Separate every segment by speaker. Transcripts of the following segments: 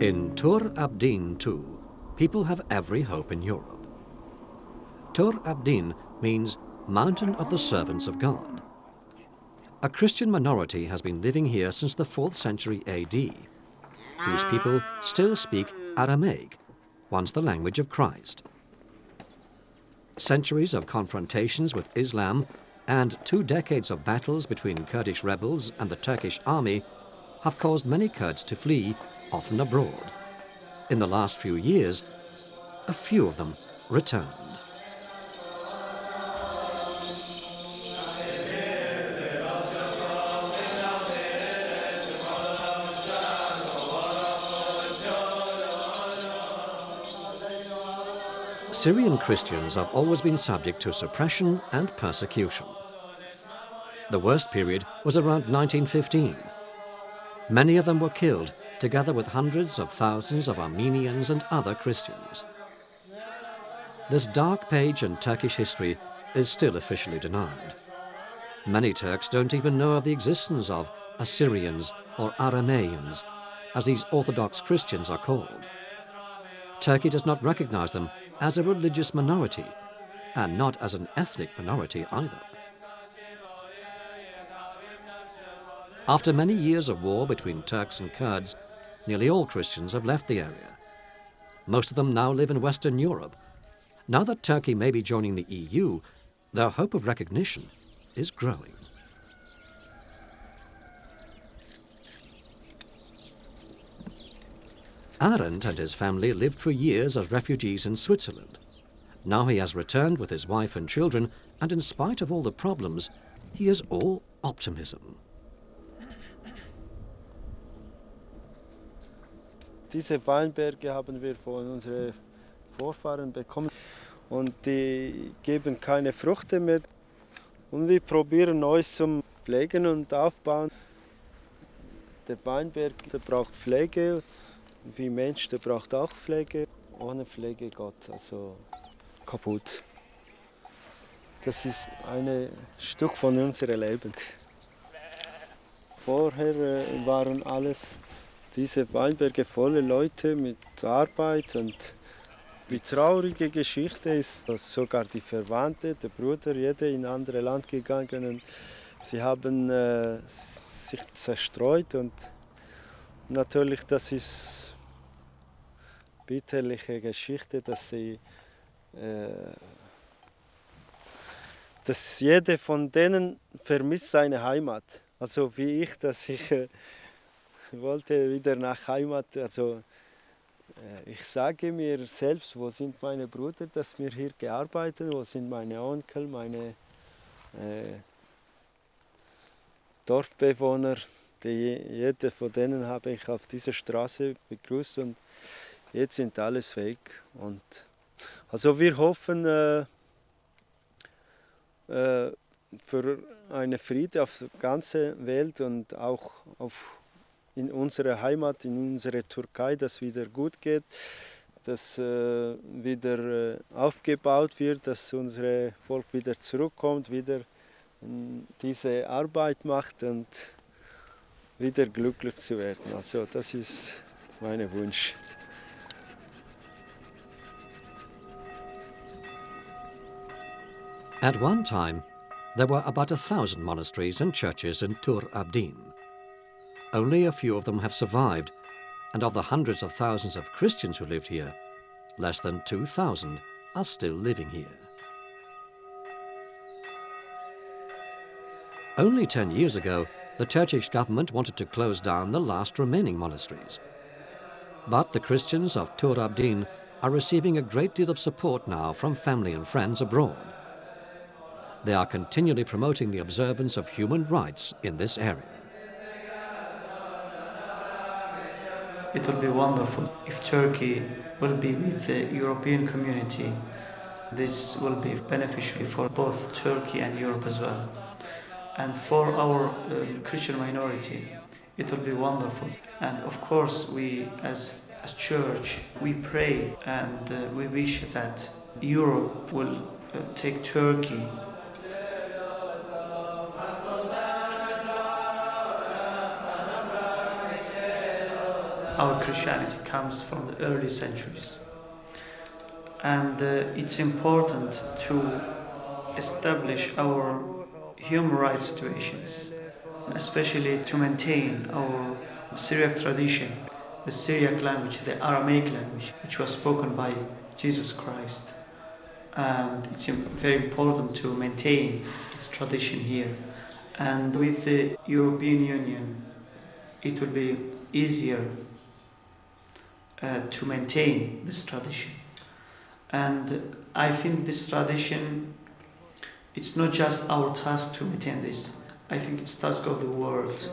Speaker 1: In Tur Abdin too, people have every hope in Europe. Tur Abdin means Mountain of the Servants of God. A Christian minority has been living here since the 4th century AD, whose people still speak Aramaic, once the language of Christ. Centuries of confrontations with Islam and 2 decades of battles between Kurdish rebels and the Turkish army have caused many Kurds to flee, often abroad. In the last few years, a few of them returned. Syrian Christians have always been subject to suppression and persecution. The worst period was around 1915. Many of them were killed, together with hundreds of thousands of Armenians and other Christians. This dark page in Turkish history is still officially denied. Many Turks don't even know of the existence of Assyrians or Arameans, as these Orthodox Christians are called. Turkey does not recognize them as a religious minority, and not as an ethnic minority either. After many years of war between Turks and Kurds, nearly all Christians have left the area. Most of them now live in Western Europe. Now that Turkey may be joining the EU, their hope of recognition is growing. Arendt and his family lived for years as refugees in Switzerland. Now he has returned with his wife and children, and in spite of all the problems, he is all optimism.
Speaker 2: Diese Weinberge haben wir von unseren Vorfahren bekommen und die geben keine Früchte mehr. Und wir probieren Neues zum Pflegen und Aufbauen. Der Weinberg, der braucht Pflege, wie Mensch, der braucht auch Pflege. Ohne Pflege geht also kaputt. Das ist ein Stück von unserem Leben. Vorher waren alles diese Weinberge volle Leute mit Arbeit, und die traurige Geschichte ist, dass sogar die Verwandten, der Bruder, jeder in ein anderes Land gegangen, und sie haben sich zerstreut, und natürlich das ist eine bitterliche Geschichte, dass jeder von denen vermisst seine Heimat, also wie ich, dass ich wollte wieder nach Heimat, also ich sage mir selbst, wo sind meine Brüder, dass wir hier gearbeitet, wo sind meine Onkel, meine Dorfbewohner, jede von denen habe ich auf dieser Straße begrüßt, und jetzt sind alles weg. Und also wir hoffen für einen Frieden auf der ganzen Welt und auch in unserer Heimat, in unserer Türkei, dass wieder gut geht, dass wieder aufgebaut wird, dass unser Volk wieder zurückkommt, wieder diese Arbeit macht und wieder glücklich zu werden. Also das ist mein Wunsch.
Speaker 1: At one time, there were about 1,000 monasteries and churches in Tur Abdin. Only a few of them have survived, and of the hundreds of thousands of Christians who lived here, less than 2,000 are still living here. Only 10 years ago, the Turkish government wanted to close down the last remaining monasteries. But the Christians of Tur Abdin are receiving a great deal of support now from family and friends abroad. They are continually promoting the observance of human rights in this area.
Speaker 3: It will be wonderful if Turkey will be with the European community. This will be beneficial for both Turkey and Europe as well. And for our Christian minority, it will be wonderful. And of course, we as church, we pray and we wish that Europe will take Turkey our Christianity comes from the early centuries. And it's important to establish our human rights situations, especially to maintain our Syriac tradition, the Syriac language, the Aramaic language, which was spoken by Jesus Christ. And it's very important to maintain its tradition here. And with the European Union, it will be easier to maintain this tradition. And I think this tradition, it's not just our task to maintain this. I think it's task of the world.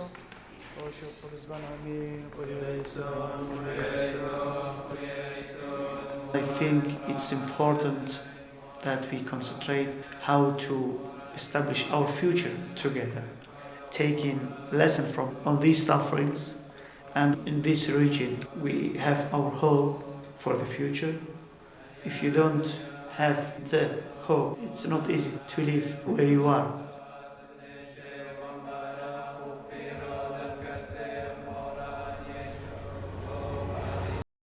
Speaker 3: I think it's important that we concentrate how to establish our future together, taking lesson from all these sufferings. And in this region, we have our hope for the future. If you don't have the hope, it's not easy to live where you are.